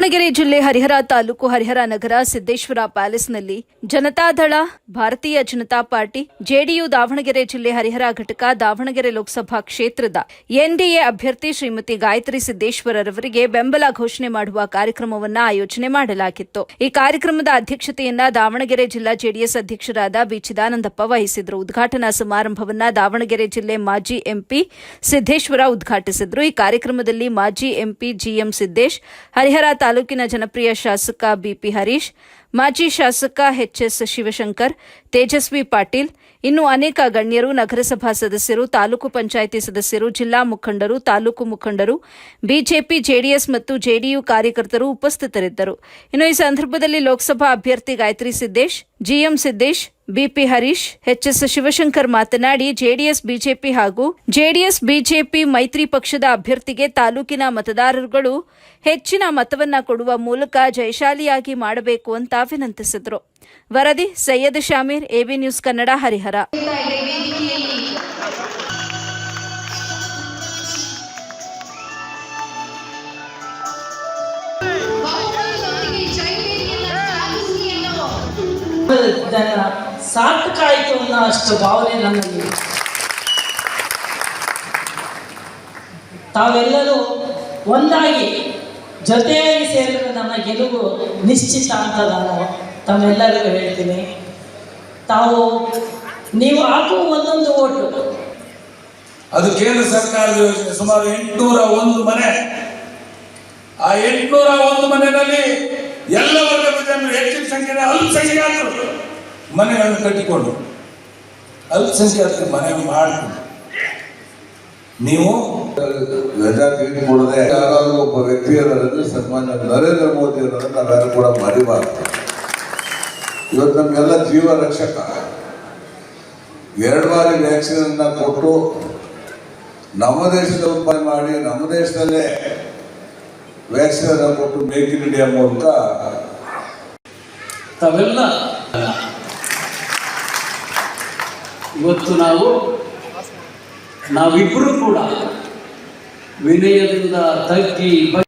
ದಾವಣಗೆರೆ ಜಿಲ್ಲೆ ಹರಿಹರ ತಾಲೂಕು ಹರಿಹರ ನಗರ ಸಿದ್ದೇಶ್ವರ ಪ್ಯಾಲೇಸ್ನಲ್ಲಿ ಜನತಾದಳ, ಭಾರತೀಯ Janata party, JDU Davanagere ಜಿಲ್ಲೆ ಹರಿಹರ ಘಟಕ ದಾವಣಗೆರೆ ಲೋಕಸಭಾ ಕ್ಷೇತ್ರದ ಎನ್ಡಿಎ ಅಭ್ಯರ್ಥಿ ಶ್ರೀಮತಿ ಗಾಯತ್ರಿ ಸಿದ್ದೇಶ್ವರರವರಿಗೆ ಬೆಂಬಲ ಘೋಷಣೆ ಮಾಡುವ ಕಾರ್ಯಕ್ರಮವನ್ನು ಆಯೋಜನೆ ಮಾಡಲಾಗಿತ್ತು. ಈ ಕಾರ್ಯಕ್ರಮದ ಅಧ್ಯಕ್ಷತೆಯನ್ನ ದಾವಣಗೆರೆ ಜಿಲ್ಲಾ ಜೆಡಿಎಸ್ ಅಧ್ಯಕ್ಷರಾದ ಬಿ ಚಿದಾನಂದಪ್ಪ ವಹಿಸಿದ್ರು. ಉದ್ಘಾಟನಾ ಸಮಾರಂಭವನ್ನು ದಾವಣಗೆರೆ ಜಿಲ್ಲೆ ಮಾಜಿ ಎಂಪಿ ಸಿದ್ದೇಶ್ವರ ಉದ್ಘಾಟಿಸಿದ್ರು. ಈ ಕಾರ್ಯಕ್ರಮದಲ್ಲಿ ಮಾಜಿ ಎಂಪಿ ಜಿಎಂ ಸಿದ್ದೇಶ್, ಹರಿಹರ ತಾಲೂಕಿನ ಜನಪ್ರಿಯ ಶಾಸಕ ಬಿಪಿ ಹರೀಶ್, ಮಾಜಿ ಶಾಸಕ ಎಚ್ಎಸ್ ಶಿವಶಂಕರ್, ತೇಜಸ್ವಿ ಪಾಟೀಲ್, ಇನ್ನು ಅನೇಕ ಗಣ್ಯರು, ನಗರಸಭಾ ಸದಸ್ಯರು, ತಾಲೂಕು ಪಂಚಾಯಿತಿ ಸದಸ್ಯರು, ಜಿಲ್ಲಾ ಮುಖಂಡರು, ತಾಲೂಕು ಮುಖಂಡರು, ಬಿಜೆಪಿ, ಜೆಡಿಎಸ್ ಮತ್ತು ಜೆಡಿಯು ಕಾರ್ಯಕರ್ತರು ಉಪಸ್ಥಿತರಿದ್ದರು. ಇನ್ನು ಈ ಸಂದರ್ಭದಲ್ಲಿ ಲೋಕಸಭಾ ಅಭ್ಯರ್ಥಿ Gayatri Siddesh, GM Siddesh, BP Harish, HS Shivashankar ಮಾತನಾಡಿ ಜೆಡಿಎಸ್ ಬಿಜೆಪಿ ಹಾಗೂ ಜೆಡಿಎಸ್ ಬಿಜೆಪಿ ಮೈತ್ರಿ ಪಕ್ಷದ ಅಭ್ಯರ್ಥಿಗೆ ತಾಲೂಕಿನ ಮತದಾರರುಗಳು ಹೆಚ್ಚಿನ ಮತವನ್ನ ಕೊಡುವ ಮೂಲಕ ಜಯಶಾಲಿಯಾಗಿ ಮಾಡಬೇಕು ಅಂತ ವಿನಂತಿಸಿದರು. ವರದಿ ಸೈಯದ್ ಶಾಮೀರ್, ಎಬಿ ನ್ಯೂಸ್ ಕನ್ನಡ, ಹರಿಹರ. ಸಾರ್ಥಕಾಯಿತು ಅನ್ನೋ ಅಷ್ಟು ಭಾವನೆ ನನ್ನಲ್ಲಿ. ತಾವೆಲ್ಲರೂ ಒಂದಾಗಿ ಜೊತೆಯಾಗಿ ಸೇರಿದ್ರೆ ನಮ್ಮ ಗೆಲುವು ನಿಶ್ಚಿತ ಅಂತ ನಾನು ತಮ್ಮೆಲ್ಲರಿಗೂ ಹೇಳ್ತೀನಿ. ನೀವು ಹಾಕುವ ಒಂದೊಂದು ಓಟು ಅದು ಕೇಂದ್ರ ಸರ್ಕಾರದ ಯೋಜನೆ. ಸುಮಾರು 801 ಮನೆ. ಆ 801 ಮನೆಯಲ್ಲಿ ಎಲ್ಲ ವರ್ಗದ ಜನರು, ಹೆಚ್ಚಿನ ಸಂಖ್ಯೆಯ ಅಲ್ಪಸಂಖ್ಯಾತರು ಮನೆಗಳನ್ನು ಕಟ್ಟಿಕೊಂಡು ಅಲ್ಪಸಂಖ್ಯಾತರು ಮನೆ ಮಾಡಿಕೊಂಡು ನೀವು ರಜಾ ತೆಗೆದುಕೊಳ್ಳದೆ ಯಾರಾದರೂ ಒಬ್ಬ ವ್ಯಕ್ತಿಯರಲ್ಲಿ ಸನ್ಮಾನ್ಯ ನರೇಂದ್ರ ಮೋದಿ ಅವರನ್ನು ನಾವ್ಯಾರು ಕೂಡ ಮರಿಬಾರ್ದು. ಇವತ್ತು ನಮಗೆಲ್ಲ ಜೀವ ರಕ್ಷಕ. 2 ಬಾರಿ ವ್ಯಾಕ್ಸಿನ್ ಅನ್ನ ಕೊಟ್ಟು ನಮ್ಮ ದೇಶದ ಉತ್ಪಾದನೆ ಮಾಡಿ ನಮ್ಮ ದೇಶದಲ್ಲೇ ವ್ಯಾಕ್ಸಿನ್ ಅನ್ನು ಕೊಟ್ಟು ಮೇಕ್ ಇನ್ ಇಂಡಿಯಾ ಮೂಲಕ ತಾವೆಲ್ಲ ಇವತ್ತು ನಾವಿಬ್ಬರು ಕೂಡ ವಿನಯದಿಂದ ತಗ್ಗಿ